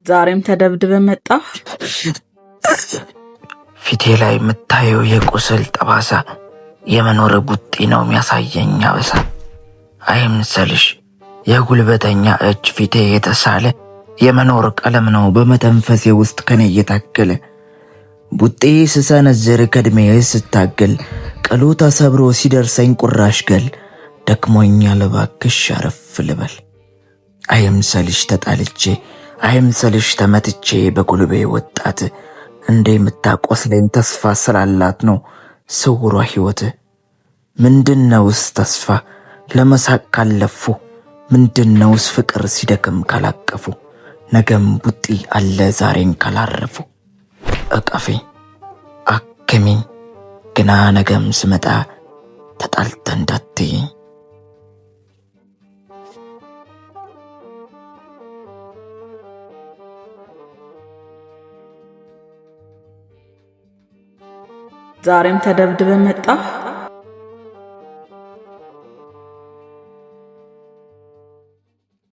ዛሬም ተደብድበ መጣ። ፊቴ ላይ የምታየው የቁስል ጠባሳ የመኖር ቡጢ ነው የሚያሳየኝ አበሳ። አይምሰልሽ የጉልበተኛ እጅ ፊቴ የተሳለ የመኖር ቀለም ነው በመተንፈሴ ውስጥ ከኔ እየታገለ። ቡጢ ስሰነዝር ከድሜ ስታገል ቀሉ ተሰብሮ ሲደርሰኝ ቁራሽ ገል ደክሞኛል እባክሽ አረፍ ልበል። አይምሰልሽ ተጣልቼ አይምሰልሽ ተመትቼ በቁልቤ ወጣት እንደ የምታቆስለኝ ተስፋ ስላላት ነው ስውሯ ሕይወት። ምንድነውስ ተስፋ ለመሳቅ ካለፉ? ምንድነውስ ፍቅር ሲደክም ካላቀፉ? ነገም ቡጢ አለ ዛሬን ካላረፉ። እቀፊኝ አክሚኝ ግና ነገም ስመጣ ተጣልተ እንዳትይኝ። ዛሬም ተደብድበ መጣ።